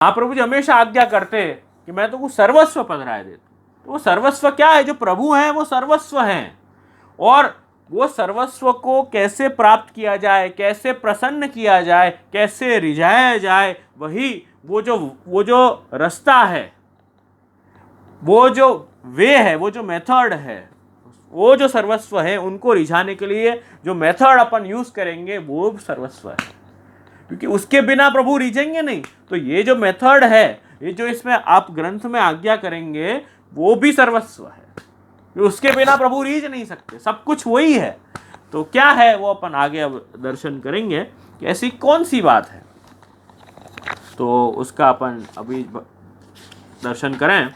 महाप्रभु जी हमेशा आज्ञा करते कि मैं तुमको सर्वस्व पधराए देता हूं। तो वो सर्वस्व क्या है? जो प्रभु हैं वो सर्वस्व हैं, और वो सर्वस्व को कैसे प्राप्त किया जाए, कैसे प्रसन्न किया जाए, कैसे रिझाया जाए, वही वो जो रास्ता है, वो जो वे है, वो जो मेथड है, वो जो सर्वस्व है, उनको रिझाने के लिए जो मेथड अपन यूज करेंगे वो सर्वस्व है, क्योंकि उसके बिना प्रभु रिझेंगे नहीं। तो ये जो मेथड है, ये जो इसमें आप ग्रंथ में आज्ञा करेंगे, वो भी सर्वस्व है, उसके बिना प्रभु रीझ नहीं सकते, सब कुछ वही है। तो क्या है वो अपन आगे अब दर्शन करेंगे कि ऐसी कौन सी बात है, तो उसका अपन अभी दर्शन करें।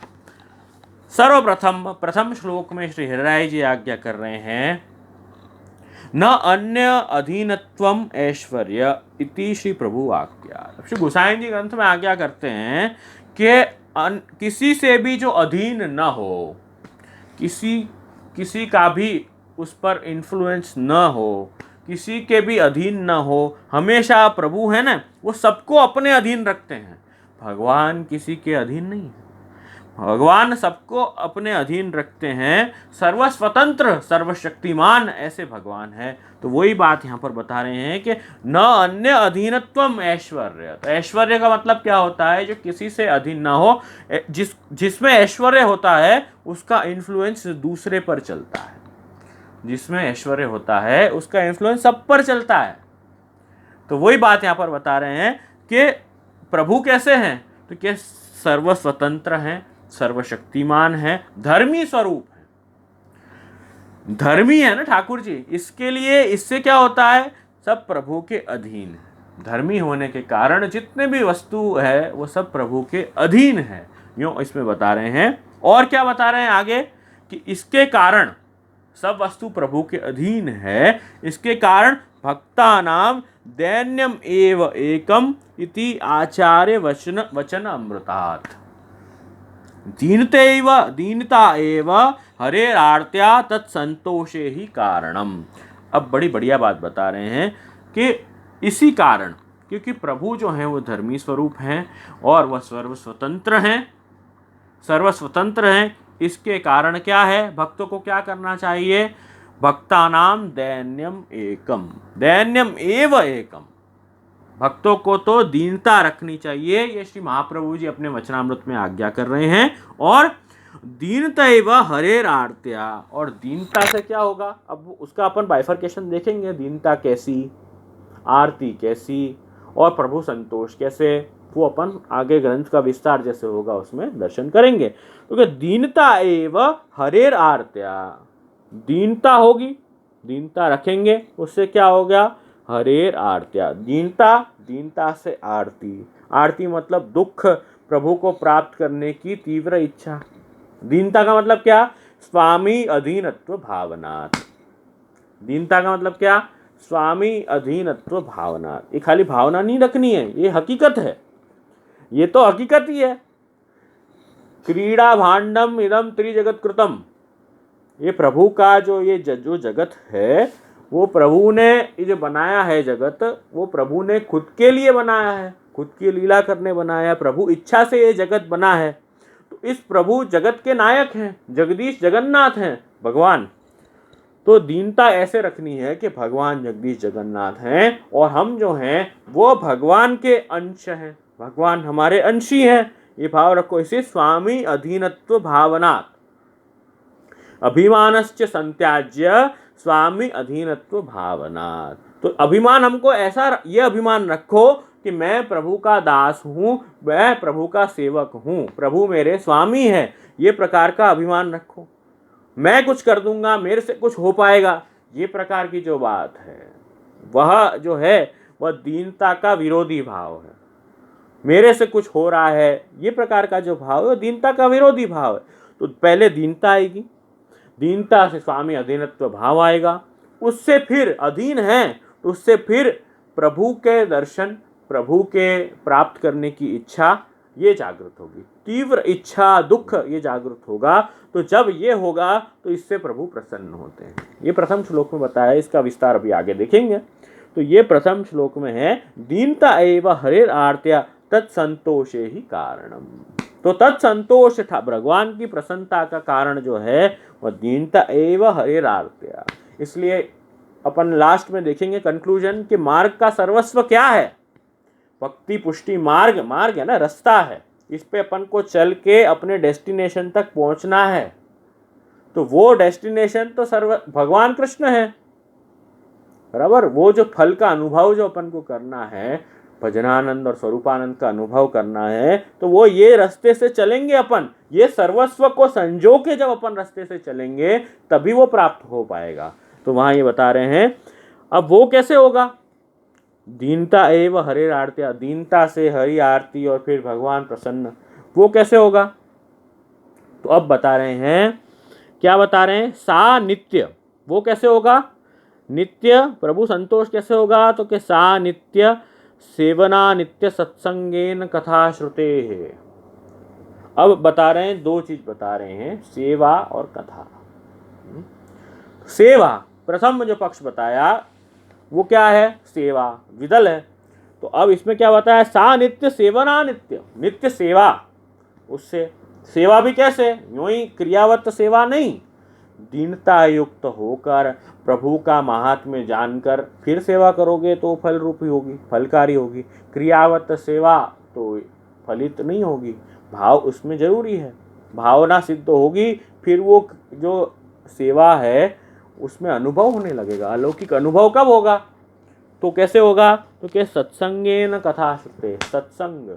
सर्वप्रथम प्रथम श्लोक में श्री हरिराय जी आज्ञा कर रहे हैं, न अन्य अधीनत्वम ऐश्वर्य इति श्री प्रभु आज्ञा। श्री गोसाई जी ग्रंथ में आज्ञा करते हैं कि किसी से भी जो अधीन न हो, किसी का भी उस पर इन्फ्लुएंस न हो, किसी के भी अधीन न हो। हमेशा प्रभु है ना, वो सबको अपने अधीन रखते हैं। भगवान किसी के अधीन नहीं है, भगवान सबको अपने अधीन रखते हैं। सर्वस्वतंत्र सर्वशक्तिमान ऐसे भगवान है। तो वही बात यहाँ पर बता रहे हैं कि न अन्य अधीनत्वम ऐश्वर्य। तो ऐश्वर्य का मतलब क्या होता है? जो किसी से अधीन ना हो, जिसमें ऐश्वर्य होता है उसका इन्फ्लुएंस दूसरे पर चलता है। जिसमें ऐश्वर्य होता है उसका इन्फ्लुएंस सब पर चलता है। तो वही बात यहाँ पर बता रहे हैं कि प्रभु कैसे हैं, तो क्या सर्वस्वतंत्र हैं, सर्वशक्तिमान है, धर्मी स्वरूप है, धर्मी है ना ठाकुर जी। इसके लिए इससे क्या होता है? सब प्रभु के अधीन है। धर्मी होने के कारण जितने भी वस्तु है वो सब प्रभु के अधीन है, यूं इसमें बता रहे हैं। और क्या बता रहे हैं आगे कि इसके कारण सब वस्तु प्रभु के अधीन है, इसके कारण भक्तानाम दैन्यम एव एकम इति आचार्य वचन अमृतात्। दीनता एव हरेरार्त्या तत्संतोषे ही कारणम। अब बड़ी बढ़िया बात बता रहे हैं कि इसी कारण, क्योंकि प्रभु जो हैं वो धर्मी स्वरूप हैं और वह सर्वस्वतंत्र हैं। इसके कारण क्या है? भक्तों को क्या करना चाहिए? भक्तानाम दैन्यम एव एकम। भक्तों को तो दीनता रखनी चाहिए, ये श्री महाप्रभु जी अपने वचनामृत में आज्ञा कर रहे हैं। और दीनता एवं हरेर आर्त्या, और दीनता से क्या होगा? अब उसका अपन बाइफर्केशन देखेंगे, दीनता कैसी, आरती कैसी, और प्रभु संतोष कैसे, वो अपन आगे ग्रंथ का विस्तार जैसे होगा उसमें दर्शन करेंगे। क्योंकि दीनता एवं हरेर आर्त्या, दीनता होगी, दीनता रखेंगे, उससे क्या होगा? हरेर आर्त्या, दीनता से आरती, आरती मतलब दुख प्रभु को प्राप्त करने की तीव्र इच्छा। दीनता का मतलब क्या? स्वामी अधीनत्व भावनात्। दीनता का मतलब क्या? स्वामी अधीनत्व भावनात्। ये खाली भावना नहीं रखनी है, ये हकीकत है, ये तो हकीकत ही है। क्रीड़ा भांडम इदम त्रिजगत कृतम, ये प्रभु का जो जगत है, वो प्रभु ने ये जो बनाया है जगत, वो प्रभु ने खुद के लिए बनाया है, खुद की लीला करने बनाया। प्रभु इच्छा से ये जगत बना है। तो इस प्रभु जगत के नायक हैं, जगदीश जगन्नाथ हैं भगवान। तो दीनता ऐसे रखनी है कि भगवान जगदीश जगन्नाथ हैं और हम जो हैं वो भगवान के अंश हैं, भगवान हमारे अंशी हैं। ये भाव रखो। इसे स्वामी अधीनत्व भावनात् अभिमानश्च संत्याज्य स्वामी अधीनत्व भावनात्। तो अभिमान हमको ऐसा, ये अभिमान रखो कि मैं प्रभु का दास हूँ, मैं प्रभु का सेवक हूँ, प्रभु मेरे स्वामी है, ये प्रकार का अभिमान रखो। मैं कुछ कर दूंगा, मेरे से कुछ हो पाएगा, ये प्रकार की जो बात है वह जो है वह दीनता का विरोधी भाव है। मेरे से कुछ हो रहा है, ये प्रकार का जो भाव है दीनता का विरोधी भाव है। तो पहले दीनता आएगी, दीनता से स्वामी अधीनत्व भाव आएगा, उससे फिर अधीन है तो उससे फिर प्रभु के दर्शन, प्रभु के प्राप्त करने की इच्छा ये जागृत होगी, तीव्र इच्छा, दुख ये जागृत होगा। तो जब ये होगा तो इससे प्रभु प्रसन्न होते हैं। ये प्रथम श्लोक में बताया, इसका विस्तार अभी आगे देखेंगे। तो ये प्रथम श्लोक में है, दीनता एव हरेर आर्त्या तत्संतोषे ही कारणम। तो तत्संतोष था, भगवान की प्रसन्नता का कारण जो है वह दीनता एव हरिरार्त्या। इसलिए अपन लास्ट में देखेंगे कंक्लूजन कि मार्ग का सर्वस्व क्या है, भक्ति पुष्टि मार्ग, मार्ग है ना, रास्ता है, इस पे अपन को चल के अपने डेस्टिनेशन तक पहुंचना है। तो वो डेस्टिनेशन तो सर्व भगवान कृष्ण है, बराबर। वो जो फल का अनुभव जो अपन को करना है, भजनानंद और स्वरूपानंद का अनुभव करना है, तो वो ये रास्ते से चलेंगे अपन, ये सर्वस्व को संजो के जब अपन रास्ते से चलेंगे तभी वो प्राप्त हो पाएगा। तो वहां ये बता रहे हैं, अब वो कैसे होगा, दीनता एव हरे आरत्या, दीनता से हरि आरती और फिर भगवान प्रसन्न, वो कैसे होगा। तो अब बता रहे हैं, क्या बता रहे हैं, सा नित्य, वो कैसे होगा, नित्य प्रभु संतोष कैसे होगा, तो कि सा नित्य सेवना नित्य सत्संगेन कथा श्रुते है। अब बता रहे हैं, दो चीज बता रहे हैं, सेवा और कथा। सेवा, प्रथम जो पक्ष बताया वो क्या है, सेवा, विदल है। तो अब इसमें क्या बताया, सा नित्य सेवना नित्य, नित्य सेवा, उससे सेवा भी कैसे, यूं ही क्रियावत सेवा नहीं, दीनता युक्त होकर प्रभु का महात्म्य जानकर फिर सेवा करोगे तो फल रूपी होगी, फलकारी होगी। क्रियावत सेवा तो फलित नहीं होगी, भाव उसमें जरूरी है, भावना सिद्ध होगी, फिर वो जो सेवा है उसमें अनुभव होने लगेगा। अलौकिक अनुभव कब होगा, तो कैसे होगा, तो क्या सत्संगेन कथा श्रुते, सत्संग,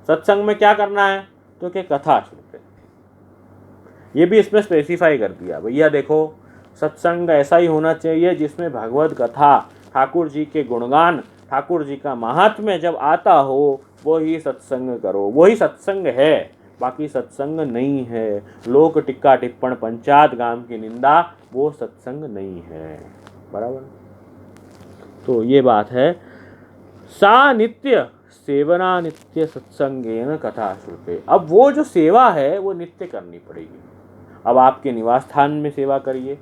सत्संग में क्या करना है, तो क्या कथा श्रुते, ये भी इसमें स्पेसिफाई कर दिया। भैया देखो, सत्संग ऐसा ही होना चाहिए जिसमें भगवत कथा, ठाकुर जी के गुणगान, ठाकुर जी का महात्म्य जब आता हो, वो ही सत्संग करो, वही सत्संग है, बाकी सत्संग नहीं है। लोक टिक्का टिप्पण पंचायत गाम की निंदा, वो सत्संग नहीं है, बराबर। तो ये बात है, सा नित्य सेवना नित्य सत्संगेन कथा श्रुते। अब वो जो सेवा है वो नित्य करनी पड़ेगी। अब आपके निवास स्थान में सेवा करिए,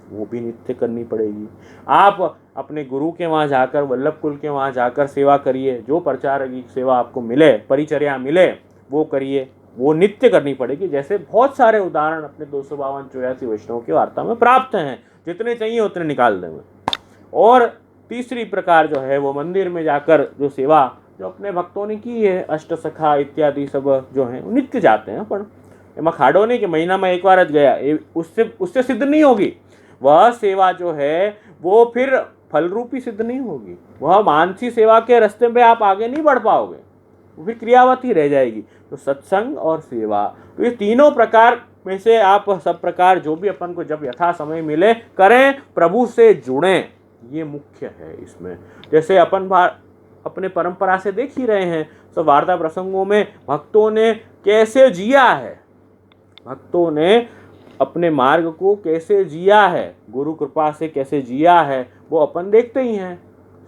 वो भी नित्य करनी पड़ेगी। आप अपने गुरु के वहाँ जाकर, वल्लभ कुल के वहाँ जाकर सेवा करिए, जो प्रचार की सेवा आपको मिले, परिचर्या मिले, वो करिए, वो नित्य करनी पड़ेगी। जैसे बहुत सारे उदाहरण अपने 252-84 वैष्णव की वार्ता में प्राप्त हैं, जितने चाहिए उतने निकाल देंगे। और तीसरी प्रकार जो है वो मंदिर में जाकर जो सेवा जो अपने भक्तों ने की है, अष्ट सखा इत्यादि सब जो हैं नित्य जाते हैं, पर एमा खाड़ो नहीं कि महीना में एक बार गया, उससे सिद्ध नहीं होगी। वह सेवा जो है वो फिर फल रूपी सिद्ध नहीं होगी, वह मानसी सेवा के रास्ते पे आप आगे नहीं बढ़ पाओगे, वो फिर क्रियावत ही रह जाएगी। तो सत्संग और सेवा, तो ये तीनों प्रकार में से आप सब प्रकार जो भी अपन को जब यथा समय मिले करें, प्रभु से जुड़ें, ये मुख्य है इसमें। जैसे अपन अपने परंपरा से देख ही रहे हैं, सब वार्ता प्रसंगों में भक्तों ने कैसे जिया है, भक्तों ने अपने मार्ग को कैसे जिया है, गुरु कृपा से कैसे जिया है, वो अपन देखते ही हैं।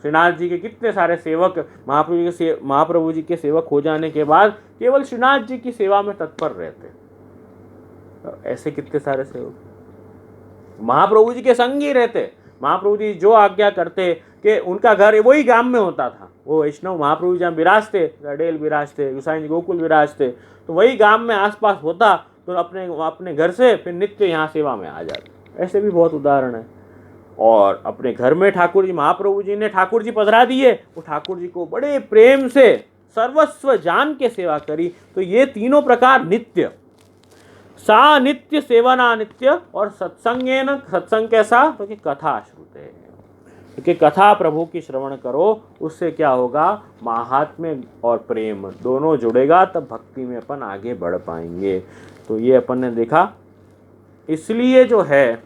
श्रीनाथ जी के कितने सारे सेवक महाप्रभु जी के सेवक हो जाने के बाद केवल श्रीनाथ जी की सेवा में तत्पर रहते, ऐसे कितने सारे सेवक महाप्रभु जी के संग ही रहते। महाप्रभु जी जो आज्ञा करते कि उनका घर वही गांव में होता था, वो वैष्णव महाप्रभु जी जहाँ विराजते, रडेल विराजते, गोसाई जी गोकुल विराजते, तो वही गांव में आसपास होता, तो अपने घर से फिर नित्य यहाँ सेवा में आ जाते। ऐसे भी बहुत उदाहरण है। और अपने घर में ठाकुर जी, महाप्रभु जी ने ठाकुर जी पधरा दिए, वो ठाकुर जी को बड़े प्रेम से सर्वस्व जान के सेवा करी। तो ये तीनों प्रकार नित्य, सा नित्य सेवना नित्य, और सत्संगेन, सत्संग कैसा, तो कि कथा श्रुते, क्योंकि कथा प्रभु की श्रवण करो, उससे क्या होगा, महात्म्य और प्रेम दोनों जुड़ेगा, तब भक्ति में अपन आगे बढ़ पाएंगे। तो ये अपन ने देखा। इसलिए जो है,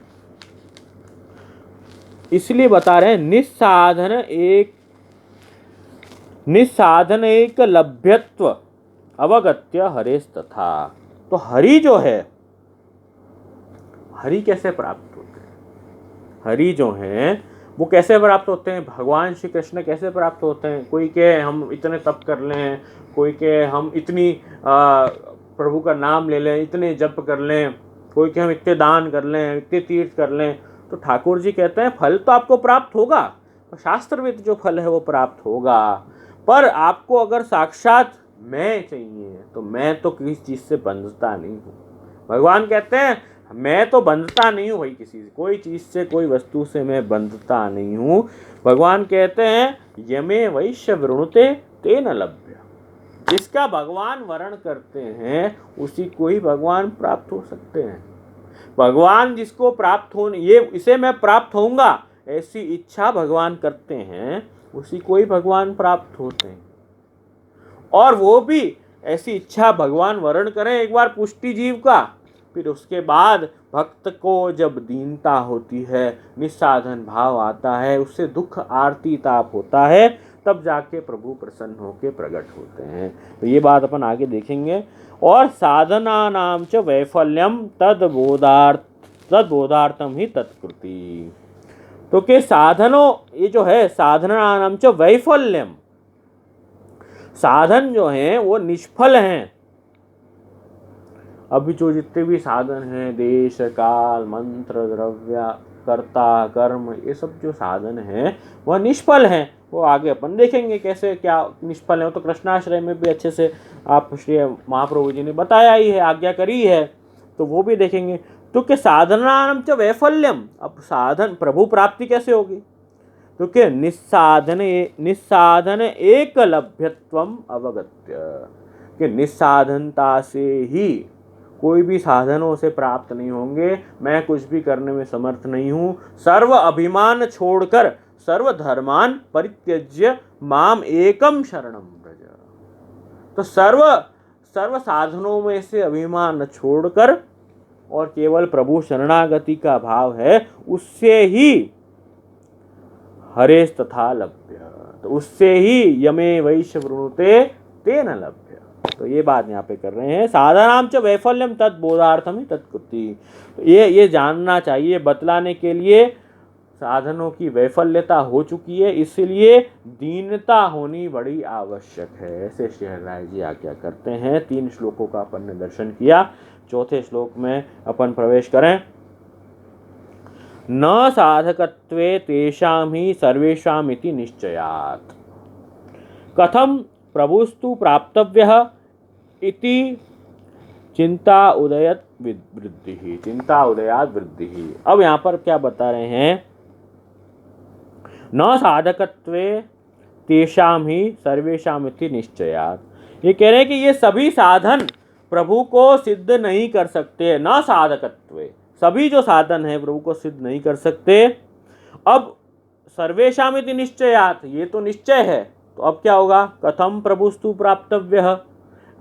इसलिए बता रहे हैं, निस्साधन एक लभ्यत्व अवगत्य हरेस्तथा। तो हरि जो है, हरि कैसे प्राप्त होते हैं, हरि जो हैं वो कैसे प्राप्त होते हैं, भगवान श्री कृष्ण कैसे प्राप्त होते हैं। कोई के हम इतने तप कर लें, कोई के हम इतनी प्रभु का नाम ले लें, इतने जप कर लें, कोई के हम इतने दान कर लें, इतने तीर्थ कर लें, तो ठाकुर जी कहते हैं फल तो आपको प्राप्त होगा, शास्त्रविद जो फल है वो प्राप्त होगा। पर आपको अगर साक्षात मैं चाहिए तो मैं तो किसी चीज से बंधता नहीं हूँ। भगवान कहते हैं मैं तो बंधता नहीं हूँ भाई, किसी से, कोई चीज से, कोई वस्तु से मैं बंधता नहीं हूँ। भगवान कहते हैं यमे वैश्य वृणुते तेन लभ्य, जिसका भगवान वर्ण करते हैं उसी को ही भगवान प्राप्त हो सकते हैं। भगवान जिसको प्राप्त हो, ये इसे मैं प्राप्त होऊंगा ऐसी इच्छा भगवान करते हैं, उसी को ही भगवान प्राप्त होते हैं। और वो भी ऐसी इच्छा भगवान वर्ण करें एक बार पुष्टि जीव का, फिर उसके बाद भक्त को जब दीनता होती है, निस्साधन भाव आता है, उससे दुख आरती ताप होता है, तब जाके प्रभु प्रसन्न होके प्रकट होते हैं। तो ये बात अपन आगे देखेंगे। और साधना नाम च वैफल्यम तद्बोधार्थम ही तत्कृति। तो के साधनों, ये जो है साधना नाम च वैफल्यम, साधन जो हैं वो निष्फल हैं। अभी जो जितने भी साधन हैं, देश काल मंत्र द्रव्य कर्ता कर्म, ये सब जो साधन हैं वह निष्फल हैं। वो आगे अपन देखेंगे कैसे क्या निष्फल है। तो कृष्णाश्रय में भी अच्छे से आप श्री महाप्रभु जी ने बताया ही है, आज्ञा करी है, तो वो भी देखेंगे। तो क्या साधनानां च वैफल्यम, अब साधन प्रभु प्राप्ति कैसे होगी? तो क्या निस्साधन एक लभ्यत्वम अवगत्य, कि निस्साधनता से ही कोई भी साधनों से प्राप्त नहीं होंगे। मैं कुछ भी करने में समर्थ नहीं हूँ। सर्व अभिमान छोड़कर सर्व धर्मान परित्यज्य माम एकम शरणम व्रज। तो सर्व साधनों में से अभिमान छोड़कर और केवल प्रभु शरणागति का भाव है, उससे ही हरेश तथा लभ्य, तो उससे ही यमे वैश्य वृणुते तेन लभ्य। तो ये बात यहाँ पे कर रहे हैं, साधनाम च वैफल्यम तद्बोधार्थम ही तत्कृति। तो ये जानना चाहिए, बतलाने के लिए साधनों की वैफल्यता हो चुकी है, इसलिए दीनता होनी बड़ी आवश्यक है। ऐसे श्रीहरिराय जी आज्ञा करते हैं। 3 श्लोकों का अपन ने दर्शन किया। चौथे श्लोक में अपन प्रवेश करें। न साधकत्वे तेषां ही सर्वेषाम् इति निश्चयात् कथम प्रभुस्तु प्राप्तव्यः इति चिंता उदयात् वृद्धि, चिंता उदयात् वृद्धि। अब यहाँ पर क्या बता रहे हैं? न साधकत्वे तेषां ही सर्वेषाम् इति निश्चयात्। ये कह रहे हैं कि ये सभी साधन प्रभु को सिद्ध नहीं कर सकते। न साधकत्वे, सभी जो साधन है प्रभु को सिद्ध नहीं कर सकते। अब सर्वेषाम् इति निश्चयात्, ये तो निश्चय है, तो अब क्या होगा? कथम प्रभुस्तु प्राप्तव्यः।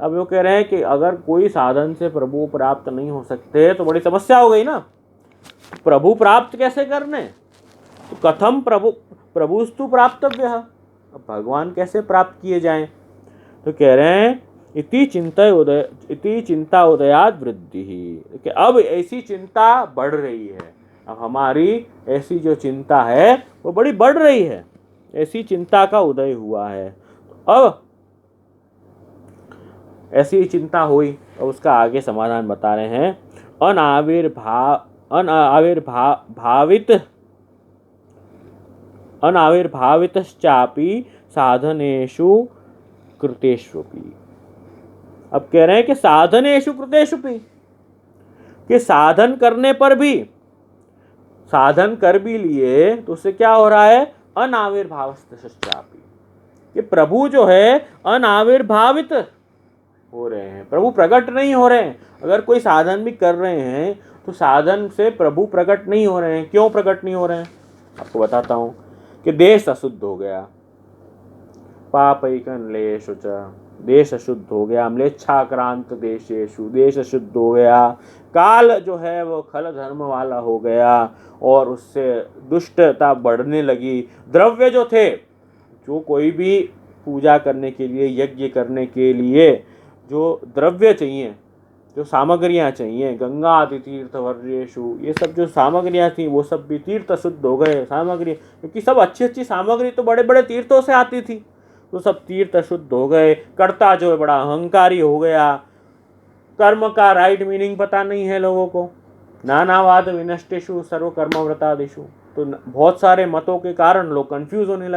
अब वो कह रहे हैं कि अगर कोई साधन से प्रभु प्राप्त नहीं हो सकते तो बड़ी समस्या हो गई ना। प्रभु प्राप्त कैसे करने? तो कथम प्रभुस्तु प्राप्तव्यः, अब भगवान कैसे प्राप्त किए जाएं? तो कह रहे हैं इति चिंता उदयात् वृद्धि, कि अब ऐसी चिंता बढ़ रही है। अब हमारी ऐसी जो चिंता है वो बड़ी बढ़ रही है, ऐसी चिंता का उदय हुआ है। अब ऐसी चिंता हुई और उसका आगे समाधान बता रहे हैं। अनाविर्भावितश्चापि साधनेषु कृतेष्वपि। अब कह रहे हैं कि साधनेषु कृतेष्वपि, कि साधन करने पर भी, साधन कर भी लिए तो उससे क्या हो रहा है? अनाविर्भावितश्चापि, कि प्रभु जो है अनाविर्भावित हो रहे हैं, प्रभु प्रकट नहीं हो रहे हैं। अगर कोई साधन भी कर रहे हैं तो साधन से प्रभु प्रकट नहीं हो रहे हैं। क्यों प्रकट नहीं हो रहे हैं? आपको बताता हूँ कि देश अशुद्ध हो गया, पापैकनलेषु च, देश अशुद्ध हो गया। म्लेच्छाक्रांत देशेषु, देश अशुद्ध हो गया। काल जो है वो खल धर्म वाला हो गया और उससे दुष्टता बढ़ने लगी। द्रव्य जो थे, जो कोई भी पूजा करने के लिए, यज्ञ करने के लिए जो द्रव्य चाहिए, जो सामग्रियाँ चाहिए, गंगा आदि तीर्थ वर्षेषु, ये सब जो सामग्रियाँ थी वो सब भी तीर्थ शुद्ध हो गए। सामग्री, क्योंकि सब अच्छी अच्छी सामग्री तो बड़े बड़े तीर्थों से आती थी, तो सब तीर्थ शुद्ध हो गए। कर्ता जो है बड़ा अहंकारी हो गया। कर्म का राइट मीनिंग पता नहीं है लोगों को। नानावाद विनष्टेषु सर्व कर्मव्रतादिषु, तो बहुत सारे मतों के कारण लोग कंफ्यूज होने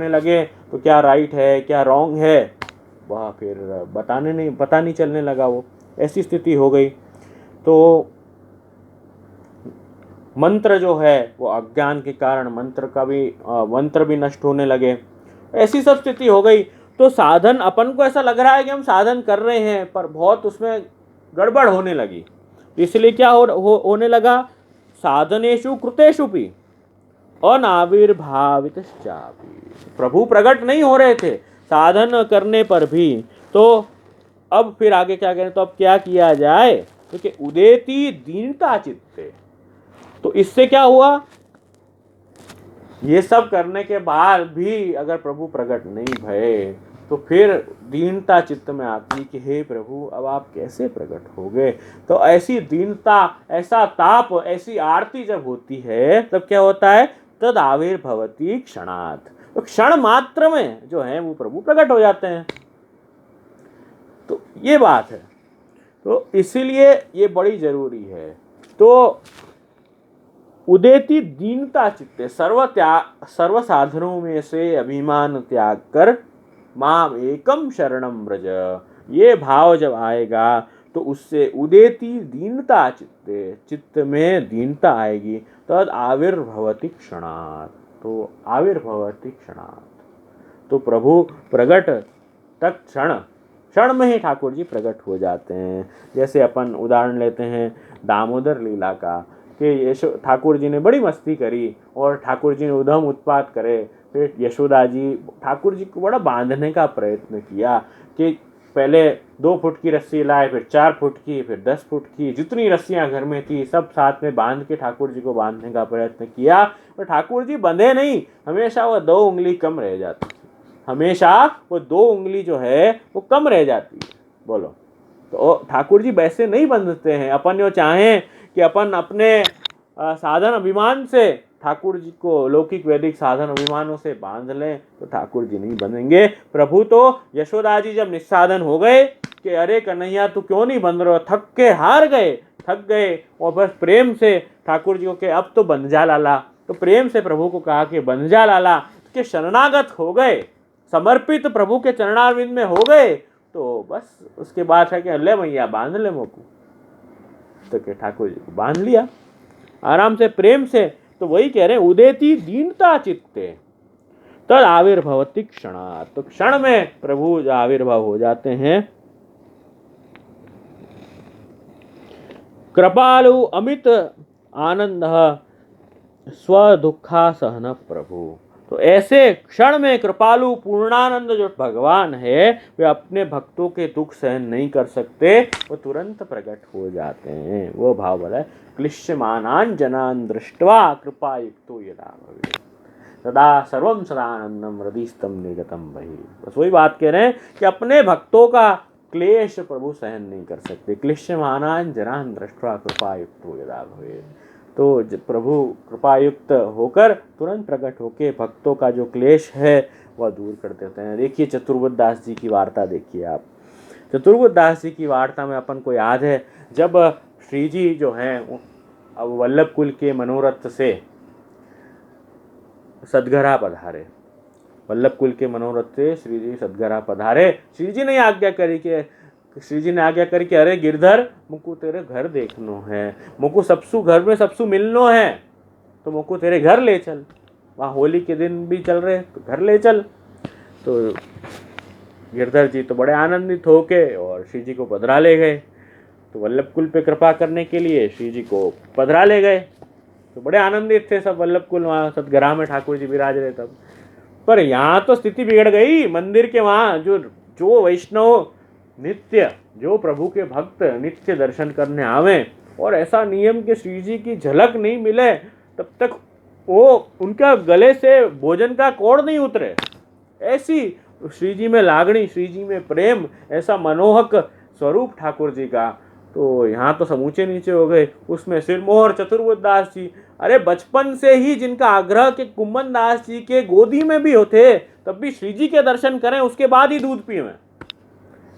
लगे तो क्या राइट है क्या रॉन्ग है वह फिर पता नहीं चलने लगा। वो ऐसी स्थिति हो गई। तो मंत्र जो है वो अज्ञान के कारण मंत्र भी नष्ट होने लगे। ऐसी सब स्थिति हो गई। तो साधन अपन को ऐसा लग रहा है कि हम साधन कर रहे हैं पर बहुत उसमें गड़बड़ होने लगी। इसलिए क्या होने लगा, साधनेषु कृतेषु भी अनाविर्भावितश्चापि, प्रभु प्रकट नहीं हो रहे थे साधन करने पर भी। तो अब फिर आगे क्या करें, तो अब क्या किया जाए, क्योंकि उदेति दीनता चित्ते। तो इससे क्या हुआ, ये सब करने के बाद भी अगर प्रभु प्रकट नहीं भये तो फिर दीनता चित्त में आती कि हे प्रभु अब आप कैसे प्रकट हो गए। तो ऐसी दीनता, ऐसा ताप, ऐसी आरती जब होती है तब क्या होता है, तद आविर्भवति क्षणात्, तो क्षण मात्र में जो है वो प्रभु प्रकट हो जाते हैं। तो ये बात है। तो इसीलिए ये बड़ी जरूरी है। तो उदेति दीनता चित्ते, सर्व साधनों में से अभिमान त्याग कर माम एकम शरणम व्रज, ये भाव जब आएगा तो उससे उदेति दीनता चित्ते, चित्त में दीनता आएगी। तद आविर्भवति क्षणात्, तो आविर्भवति क्षणात्, तो प्रभु प्रकट तक क्षण में ही ठाकुर जी प्रकट हो जाते हैं। जैसे अपन उदाहरण लेते हैं दामोदर लीला का, कि ठाकुर जी ने बड़ी मस्ती करी और ठाकुर जी ने उधम उत्पात करे। फिर यशोदा जी ठाकुर जी को बड़ा बांधने का प्रयत्न किया कि पहले 2 फुट की रस्सी लाए, फिर 4 फुट की, फिर 10 फुट की, जितनी रस्सियां घर में थी सब साथ में बांध के ठाकुर जी को बांधने का प्रयत्न किया। और ठाकुर जी बंधे नहीं, हमेशा वह 2 उंगली कम रह जाती, हमेशा वो 2 उंगली जो है वो कम रह जाती है। बोलो, तो ठाकुर जी वैसे नहीं बंधते हैं। अपन जो चाहें कि अपन अपने साधन अभिमान से ठाकुर जी को लौकिक वैदिक साधन अभिमानों से बांध लें तो ठाकुर जी नहीं बंधेंगे। प्रभु तो यशोदा जी जब निस्साधन हो गए कि अरे कन्हैया तू क्यों नहीं बंध रहा, थक गए और बस प्रेम से ठाकुर जी को के अब तो बंध जा लाला, तो प्रेम से प्रभु को कहा कि बंध जा लाला, के शरणागत हो गए, समर्पित प्रभु के चरणारविंद में हो गए। तो बस उसके बाद है कि ले भैया बांध ले मोकू, तो के ठाकुर जी को बांध लिया आराम से प्रेम से। तो वही कह रहे हैं उदेति दीनता चित्ते तद आविर्भवति क्षणात्, तो क्षण में प्रभु आविर्भाव हो जाते हैं। कृपालु अमित आनंद स्व दुखा सहन प्रभु, तो ऐसे क्षण में कृपालु पूर्णानंद जो भगवान है वे अपने भक्तों के दुख सहन नहीं कर सकते, वो तुरंत प्रकट हो जाते हैं। वो भाव बोला है क्लिश्यमानान् जनान् दृष्ट्वा कृपायुक्तो यदा भवेत् तदा सर्वं सदानंदम हृदिस्थं निर्गतं बहिः। बस वही बात कह रहे हैं कि अपने भक्तों का क्लेश प्रभु सहन नहीं कर सकते। क्लिश्यमानान् जनान् दृष्ट्वा कृपायुक्तो यदा भवेत्, तो प्रभु कृपायुक्त होकर तुरंत प्रकट होकर भक्तों का जो क्लेश है वह दूर कर देते हैं। देखिए चतुर्बुद्ध दास जी की वार्ता देखिए आप। चतुर्बुद्ध दास जी की वार्ता में अपन को याद है जब श्री जी जो हैं अब वल्लभ कुल के मनोरथ से सदगरा पधारे, वल्लभ कुल के मनोरथ से श्री जी सदगरा पधारे। श्री जी ने आज्ञा करी कि अरे गिरधर मुझको तेरे घर देखनो है, मुझको सबसु घर में सबसु मिलनो है, तो मुझको तेरे घर ले चल, वहाँ होली के दिन भी चल रहे तो घर ले चल। तो गिरधर जी तो बड़े आनंदित होके और श्री जी को पधरा ले गए। तो वल्लभ कुल पे कृपा करने के लिए श्री जी को पधरा ले गए। तो बड़े आनंदित थे सब वल्लभ कुल, वहाँ सतगरा में ठाकुर जी विराज रहे तब। पर यहाँ तो स्थिति बिगड़ गई। मंदिर के वहाँ जो वैष्णव नित्य, जो प्रभु के भक्त नित्य दर्शन करने आवे और ऐसा नियम के श्री जी की झलक नहीं मिले तब तक वो उनका गले से भोजन का कोड़ नहीं उतरे। ऐसी श्री जी में लागणी, श्री जी में प्रेम, ऐसा मनोहक स्वरूप ठाकुर जी का। तो यहाँ तो समूचे नीचे हो गए। उसमें सिरमोहर चतुर्बुद्ध दास जी, अरे बचपन से ही जिनका आग्रह के कुम्मन दास जी के गोदी में भी होते तब भी श्री जी के दर्शन करें उसके बाद ही दूध पिए,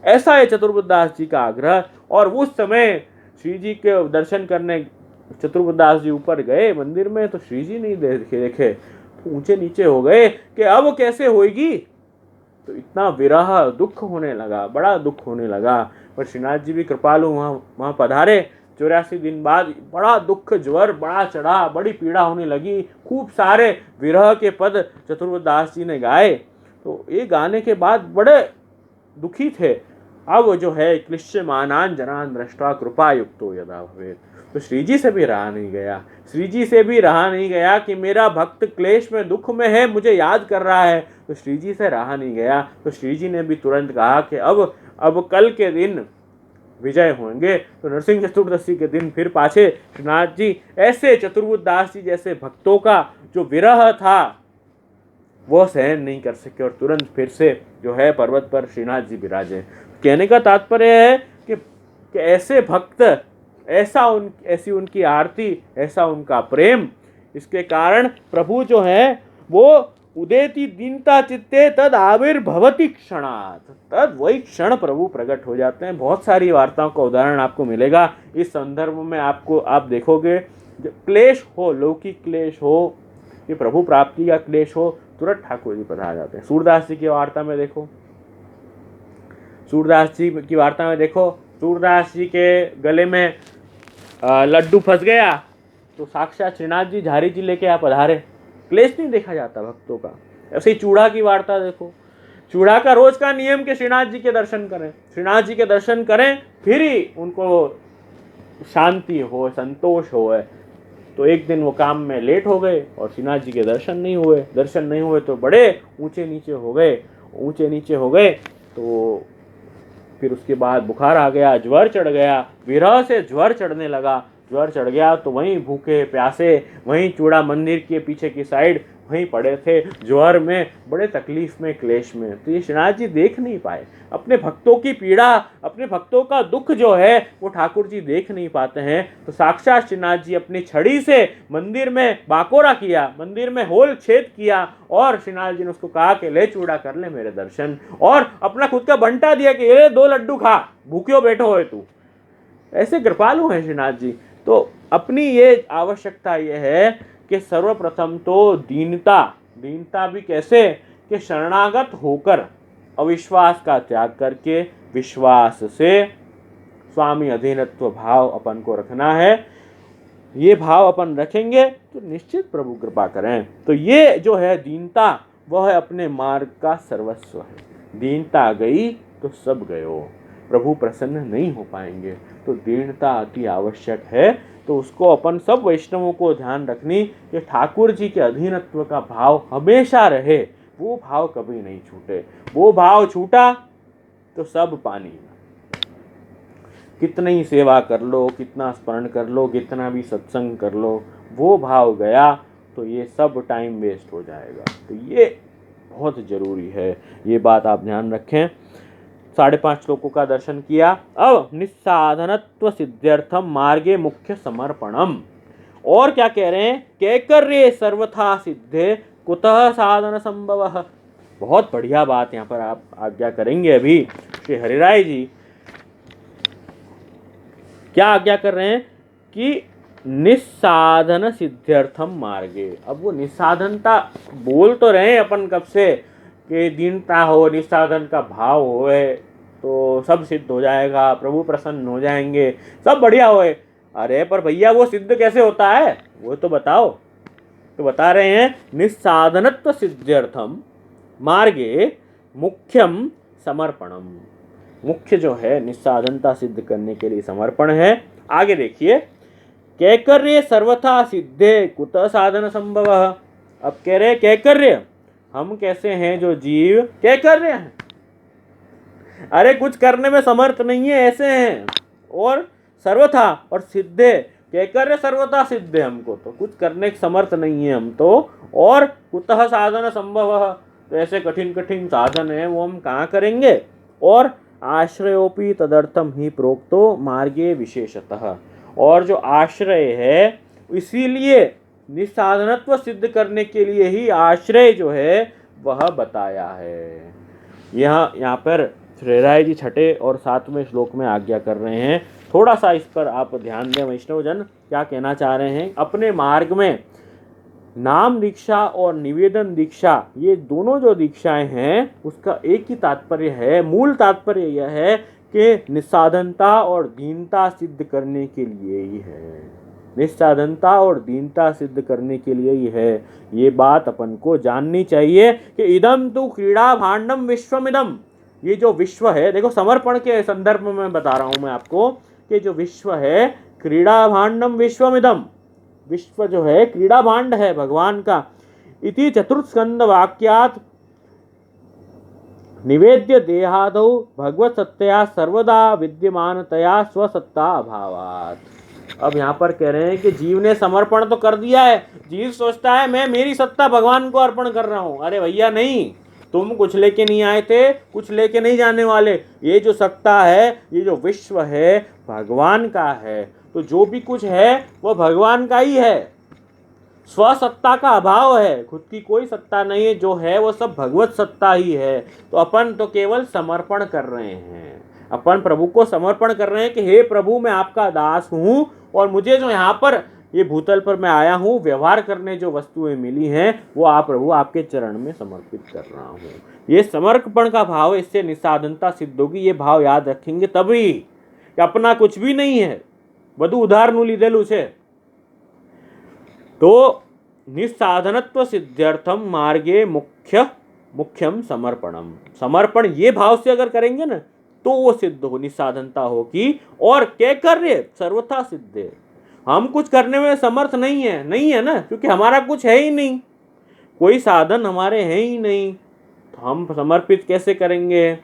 ऐसा है चतुर्बुद्ध दास जी का आग्रह। और उस समय श्री जी के दर्शन करने चतुर्दास जी ऊपर गए मंदिर में तो श्री जी नहीं देखे, तो ऊंचे नीचे हो गए कि अब कैसे होगी। तो इतना विरह दुख होने लगा, बड़ा दुख होने लगा। पर श्रीनाथ जी भी कृपालु वहाँ पधारे। 84 दिन बाद बड़ा दुख, ज्वर बड़ा चढ़ा, बड़ी पीड़ा होने लगी। खूब सारे विरह के पद चतुर्दास जी ने गाए। तो ये गाने के बाद बड़े दुखी थे। अब जो है क्लिश्यमानान जनान दृष्टा कृपा युक्तो यदा भवेत्, तो श्री जी से भी रहा नहीं गया। श्री जी से भी रहा नहीं गया कि मेरा भक्त क्लेश में दुख में है, मुझे याद कर रहा है। तो श्री जी से रहा नहीं गया। तो श्री जी ने भी तुरंत कहा कि अब कल के दिन विजय होंगे। तो नरसिंह चतुर्दशी के दिन फिर पाछे श्रीनाथ जी ऐसे चतुर्दास जी जैसे भक्तों का जो विरह था वो सहन नहीं कर सके और तुरंत फिर से जो है पर्वत पर श्रीनाथ जी विराजे। कहने का तात्पर्य है कि ऐसे भक्त, ऐसी उनकी आरती, ऐसा उनका प्रेम, इसके कारण प्रभु जो है वो उदेति दीनता चित्ते तद आविर्भवति क्षणात्, तद वही क्षण प्रभु प्रकट हो जाते हैं। बहुत सारी वार्ताओं का उदाहरण आपको मिलेगा इस संदर्भ में। आप देखोगे क्लेश हो, लौकिक क्लेश हो, कि प्रभु प्राप्ति का क्लेश हो, तुरंत ठाकुर जी पधार जाते हैं। सूरदास जी की वार्ता में देखो, सूरदास जी की वार्ता में देखो, सूरदास जी के गले में लड्डू फंस गया तो साक्षात श्रीनाथ जी झारी जी लेके आप पधारे। क्लेश नहीं देखा जाता भक्तों का। ऐसे ही चूड़ा की वार्ता देखो, चूड़ा का रोज का नियम के श्रीनाथ जी के दर्शन करें, श्रीनाथ जी के दर्शन करें फिर ही उनको शांति हो, संतोष हो। तो एक दिन वो काम में लेट हो गए और श्रीनाथ जी के दर्शन नहीं हुए तो बड़े ऊंचे नीचे हो गए। तो फिर उसके बाद बुखार आ गया, ज्वर चढ़ गया, विरह से ज्वर चढ़ने लगा। ज्वर चढ़ गया तो वहीं भूखे प्यासे, वहीं चूड़ा मंदिर के पीछे की साइड वहीं पड़े थे, ज्वर में, बड़े तकलीफ में, क्लेश में। तो ये श्रीनाथ जी देख नहीं पाए अपने भक्तों की पीड़ा, अपने भक्तों का दुख जो है वो ठाकुर जी देख नहीं पाते हैं। तो साक्षात श्रीनाथ जी अपनी छड़ी से मंदिर में बाकोरा किया, मंदिर में होल छेद किया और श्रीनाथ जी ने उसको कहा कि ले चूड़ा कर ले मेरे दर्शन, और अपना खुद का बंटा दिया कि ये 2 लड्डू खा, भूख्यो बैठो है तू। ऐसे कृपालु हैं श्रीनाथ जी। तो अपनी ये आवश्यकता ये है कि सर्वप्रथम तो दीनता भी कैसे, कि शरणागत होकर अविश्वास का त्याग करके विश्वास से स्वामी अधीनत्व भाव अपन को रखना है। ये भाव अपन रखेंगे तो निश्चित प्रभु कृपा करें। तो ये जो है दीनता, वह अपने मार्ग का सर्वस्व है। दीनता गई तो सब गयो, प्रभु प्रसन्न नहीं हो पाएंगे। तो दीनता अति आवश्यक है। तो उसको अपन सब वैष्णवों को ध्यान रखनी कि ठाकुर जी के अधीनत्व का भाव हमेशा रहे, वो भाव कभी नहीं छूटे। वो भाव छूटा तो सब पानी। कितनी ही सेवा कर लो, कितना स्मरण कर लो, कितना भी सत्संग कर लो, वो भाव गया तो ये सब टाइम वेस्ट हो जाएगा। तो ये बहुत जरूरी है, ये बात आप ध्यान रखें। 5.5 श्लोकों का दर्शन किया। अब निस्साधनत्व सिद्ध्यर्थम मार्गे मुख्य समर्पणम। और क्या कह रहे हैं, कैकर्ये सर्वथा सिद्धे कुतः साधन संभवः। बहुत बढ़िया बात यहाँ पर आप आज्ञा करेंगे। अभी श्री हरिराय जी क्या आज्ञा कर रहे हैं कि निस्साधन सिद्ध्यर्थम मार्गे। अब वो निस्साधनता बोल तो रहे हैं अपन कब से कि दीनता हो, निस्साधन का भाव होए तो सब सिद्ध हो जाएगा, प्रभु प्रसन्न हो जाएंगे, सब बढ़िया होए। अरे पर भैया वो सिद्ध कैसे होता है वो तो बताओ। तो बता रहे हैं निस्साधनत्व सिद्ध्यर्थम मार्गे मुख्यम समर्पणम। मुख्य जो है निस्साधनता सिद्ध करने के लिए समर्पण है। आगे देखिए, कैकर्ये सर्वथा सिद्धे कुतः साधन संभवः। अब कह रहे कैकर्य, हम कैसे हैं जो जीव कैकर्य हैं, अरे कुछ करने में समर्थ नहीं है, ऐसे हैं। और सर्वथा और सिद्धे, कैकर्य सर्वथा सिद्धे, हमको तो कुछ करने की समर्थ नहीं है हम तो। और कुतः साधन संभवः, तो ऐसे कठिन कठिन साधन है वो हम कहाँ करेंगे। और आश्रयोपि तदर्थम ही प्रोक्तो मार्गे विशेषतः, और जो आश्रय है इसीलिए निस्साधनत्व सिद्ध करने के लिए ही आश्रय जो है वह बताया है। यहाँ पर श्री राय जी 6 और 7वें श्लोक में आज्ञा कर रहे हैं थोड़ा सा इस पर आप ध्यान दें वैष्णवजन, क्या कहना चाह रहे हैं। अपने मार्ग में नाम दीक्षा और निवेदन दीक्षा, ये दोनों जो दीक्षाएं हैं उसका एक ही तात्पर्य है, मूल तात्पर्य यह है कि निस्साधनता और दीनता सिद्ध करने के लिए ही है। निस्साधनता और दीनता सिद्ध करने के लिए ही है। ये बात अपन को जाननी चाहिए कि इदम तु क्रीड़ा भांडम विश्वमिदम, ये जो विश्व है, देखो समर्पण के संदर्भ में बता रहा हूं मैं आपको कि जो विश्व है क्रीड़ा भांडम विश्वमिदम, विश्व जो है क्रीड़ा भांड है भगवान का। इति चतुर्थ स्कंद वाक्यात निवेद्य देहादौ भगवत सत्तया सर्वदा विद्यमानतया स्वसत्ता अभावात्। अब यहाँ पर कह रहे हैं कि जीव ने समर्पण तो कर दिया है, जीव सोचता है मैं मेरी सत्ता भगवान को अर्पण कर रहा हूँ। अरे भैया नहीं, तुम कुछ लेके नहीं आए थे, कुछ लेके नहीं जाने वाले। ये जो सत्ता है, ये जो विश्व है भगवान का है, तो जो भी कुछ है वो भगवान का ही है। स्वसत्ता का अभाव है, खुद की कोई सत्ता नहीं है, जो है वो सब भगवत सत्ता ही है। तो अपन तो केवल समर्पण कर रहे हैं, अपन प्रभु को समर्पण कर रहे हैं कि हे प्रभु मैं आपका दास हूँ और मुझे जो यहाँ पर ये भूतल पर मैं आया हूँ व्यवहार करने जो वस्तुएं मिली हैं वो आप प्रभु आपके चरण में समर्पित कर रहा हूँ। ये समर्पण का भाव, इससे निस्साधनता सिद्ध होगी। ये भाव याद रखेंगे तभी कि अपना कुछ भी नहीं है, બધું ઉધારનું લીધેલું છે। तो निस्साधनत्व सिद्ध्यर्थम मार्गे मुख्यम समर्पणम, समर्पण ये भाव से अगर करेंगे ना तो वो सिद्ध हो, निस्साधनता होगी। और क्या कार्य सर्वथा सिद्ध है। हम कुछ करने में समर्थ नहीं है ना, क्योंकि हमारा कुछ है ही नहीं, कोई साधन हमारे हैं ही नहीं, तो हम समर्पित कैसे करेंगे,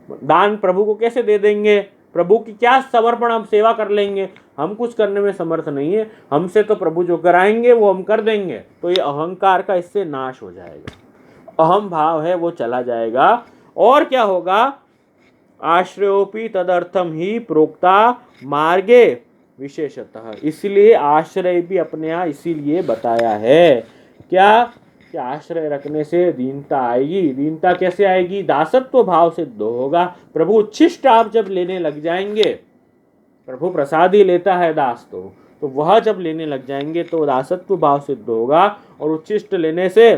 दान प्रभु को कैसे दे देंगे, प्रभु की क्या समर्पण हम सेवा कर लेंगे। हम कुछ करने में समर्थ नहीं है, हमसे तो प्रभु जो कराएंगे वो हम कर देंगे। तो ये अहंकार का इससे नाश हो जाएगा, अहम भाव है वो चला जाएगा। और क्या होगा, आश्रयोपि तदर्थम ही प्रोक्ता मार्गे विशेषतः, इसलिए आश्रय भी अपने यहाँ इसीलिए बताया है। क्या कि आश्रय रखने से दीनता आएगी। दीनता कैसे आएगी, दासत्व भाव सिद्ध होगा। प्रभु उच्छिष्ट आप जब लेने लग जाएंगे, प्रभु प्रसाद ही लेता है दास, तो वह जब लेने लग जाएंगे तो दासत्व भाव सिद्ध होगा और उच्छिष्ट लेने से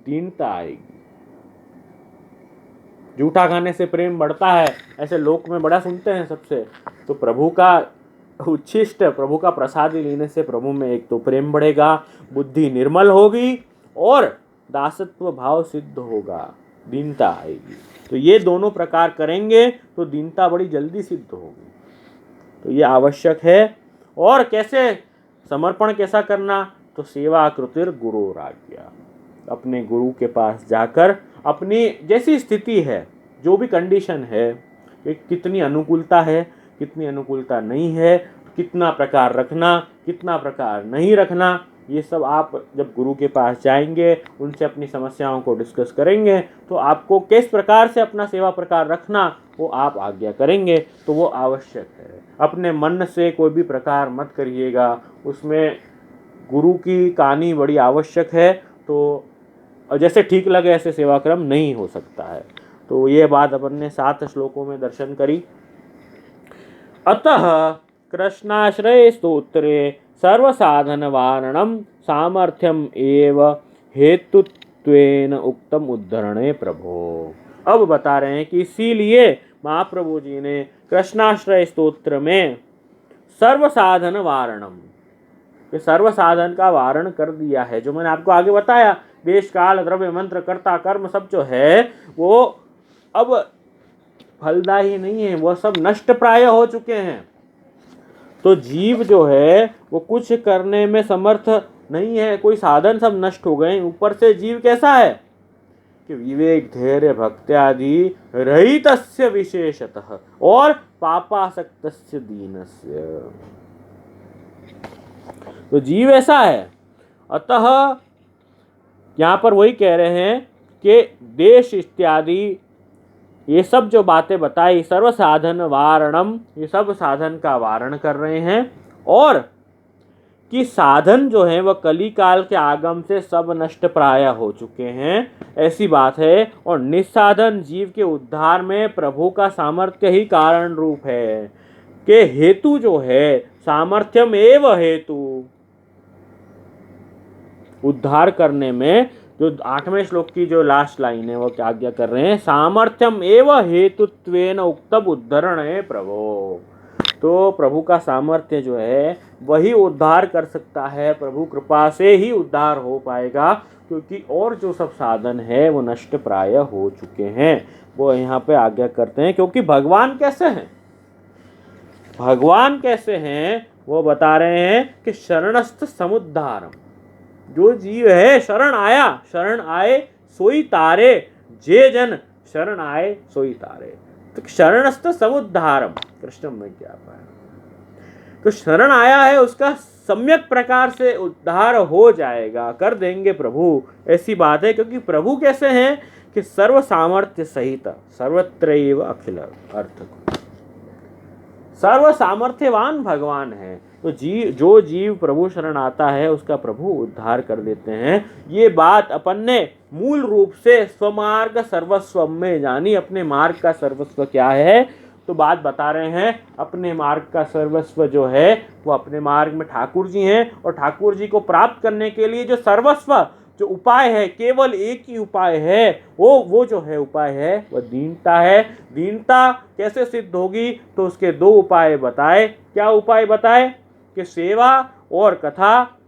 दीनता आएगी। जूठा खाने से प्रेम बढ़ता है, ऐसे लोक में बड़ा सुनते हैं सबसे। तो प्रभु का उच्छिष्ट, प्रभु का प्रसाद लेने से प्रभु में एक तो प्रेम बढ़ेगा, बुद्धि निर्मल होगी और दासत्व भाव सिद्ध होगा, दीनता आएगी। तो ये दोनों प्रकार करेंगे तो दीनता बड़ी जल्दी सिद्ध होगी। तो ये आवश्यक है। और कैसे समर्पण कैसा करना, तो सेवा कृतिर गुरु राज्ञा, अपने गुरु के पास जाकर अपनी जैसी स्थिति है, जो भी कंडीशन है, कितनी अनुकूलता है कितनी अनुकूलता नहीं है, कितना प्रकार रखना कितना प्रकार नहीं रखना, ये सब आप जब गुरु के पास जाएंगे, उनसे अपनी समस्याओं को डिस्कस करेंगे, तो आपको किस प्रकार से अपना सेवा प्रकार रखना वो आप आज्ञा करेंगे, तो वो आवश्यक है। अपने मन से कोई भी प्रकार मत करिएगा, उसमें गुरु की कहानी बड़ी आवश्यक है। तो जैसे ठीक लगे ऐसे सेवा क्रम नहीं हो सकता है। तो ये बात अपन ने 7 श्लोकों में दर्शन करी। अतः कृष्णाश्रय स्तोत्रे सर्वसाधन वारणम सामर्थ्यम एव हेतुत्वेन उक्तम उद्धरणे प्रभो। अब बता रहे हैं कि इसीलिए महाप्रभु जी ने कृष्णाश्रय स्तोत्र में सर्वसाधन वारणम, सर्वसाधन का वारण कर दिया है। जो मैंने आपको आगे बताया, देश काल द्रव्य मंत्र कर्ता कर्म सब जो है वो अब फलदायी नहीं है, वो सब नष्ट प्राय हो चुके हैं। तो जीव जो है वो कुछ करने में समर्थ नहीं है, कोई साधन सब नष्ट हो गए। ऊपर से जीव कैसा है कि विवेक धैर्य भक्त्यादि रहितस्य विशेषतः और पापासक्तस्य दीनस्य, तो जीव ऐसा है। अतः यहाँ पर वही कह रहे हैं कि देश इत्यादि ये सब जो बातें बताई, सर्व साधन वारणम, ये सब साधन का वारण कर रहे हैं। और कि साधन जो है वह कली काल के आगम से सब नष्ट प्राय हो चुके हैं, ऐसी बात है। और निस्साधन जीव के उद्धार में प्रभु का सामर्थ्य ही कारण रूप है। के हेतु जो है, सामर्थ्यम एव हेतु, उद्धार करने में जो 8वें श्लोक की जो लास्ट लाइन है वो क्या आज्ञा कर रहे हैं, सामर्थ्यम एव हेतुत्वेन उक्तम उद्धरण है प्रभो। तो प्रभु का सामर्थ्य जो है वही उद्धार कर सकता है, प्रभु कृपा से ही उद्धार हो पाएगा, क्योंकि और जो सब साधन है वो नष्ट प्राय हो चुके हैं। वो यहाँ पे आज्ञा करते हैं, क्योंकि भगवान कैसे हैं, भगवान कैसे हैं वो बता रहे हैं कि शरणस्थ समुद्धारम, जो जीव है शरण आया, शरण आए सोई तारे, जे जन शरण आए सोई तारे। तो शरणस्थ समुद्धारम कृष्ण में क्या पाया, तो शरण आया है उसका सम्यक प्रकार से उद्धार हो जाएगा, कर देंगे प्रभु, ऐसी बात है। क्योंकि प्रभु कैसे हैं कि सर्व सामर्थ्य सहित सर्वत्रैव अखिल अर्थ, सर्व सामर्थ्यवान भगवान है। तो जो जीव प्रभु शरण आता है उसका प्रभु उद्धार कर देते हैं। ये बात अपन ने मूल रूप से स्वमार्ग सर्वस्व में जानी। अपने मार्ग का सर्वस्व क्या है, तो बात बता रहे हैं, अपने मार्ग का सर्वस्व जो है वो अपने मार्ग में ठाकुर जी हैं, और ठाकुर जी को प्राप्त करने के लिए जो सर्वस्व जो उपाय है, केवल एक ही उपाय है, वो जो है उपाय है वह दीनता है। दीनता कैसे सिद्ध होगी, तो उसके 2 उपाय बताए। क्या उपाय बताए कि सेवा और कथा,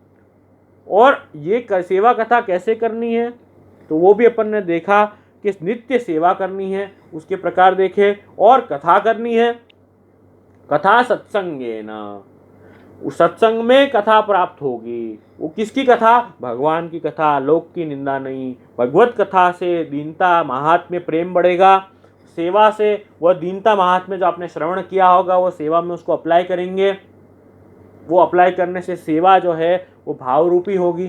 और ये सेवा कथा कैसे करनी है तो वो भी अपन ने देखा कि नित्य सेवा करनी है, उसके प्रकार देखे, और कथा करनी है, कथा सत्संगेन, उस सत्संग में कथा प्राप्त होगी। वो किसकी कथा, भगवान की कथा, लोक की निंदा नहीं। भगवत कथा से दीनता महात्म्य प्रेम बढ़ेगा, सेवा से वह दीनता महात्म्य जो आपने श्रवण किया होगा वो सेवा में उसको अप्लाई करेंगे, वो अप्लाई करने से सेवा जो है वो भाव रूपी होगी,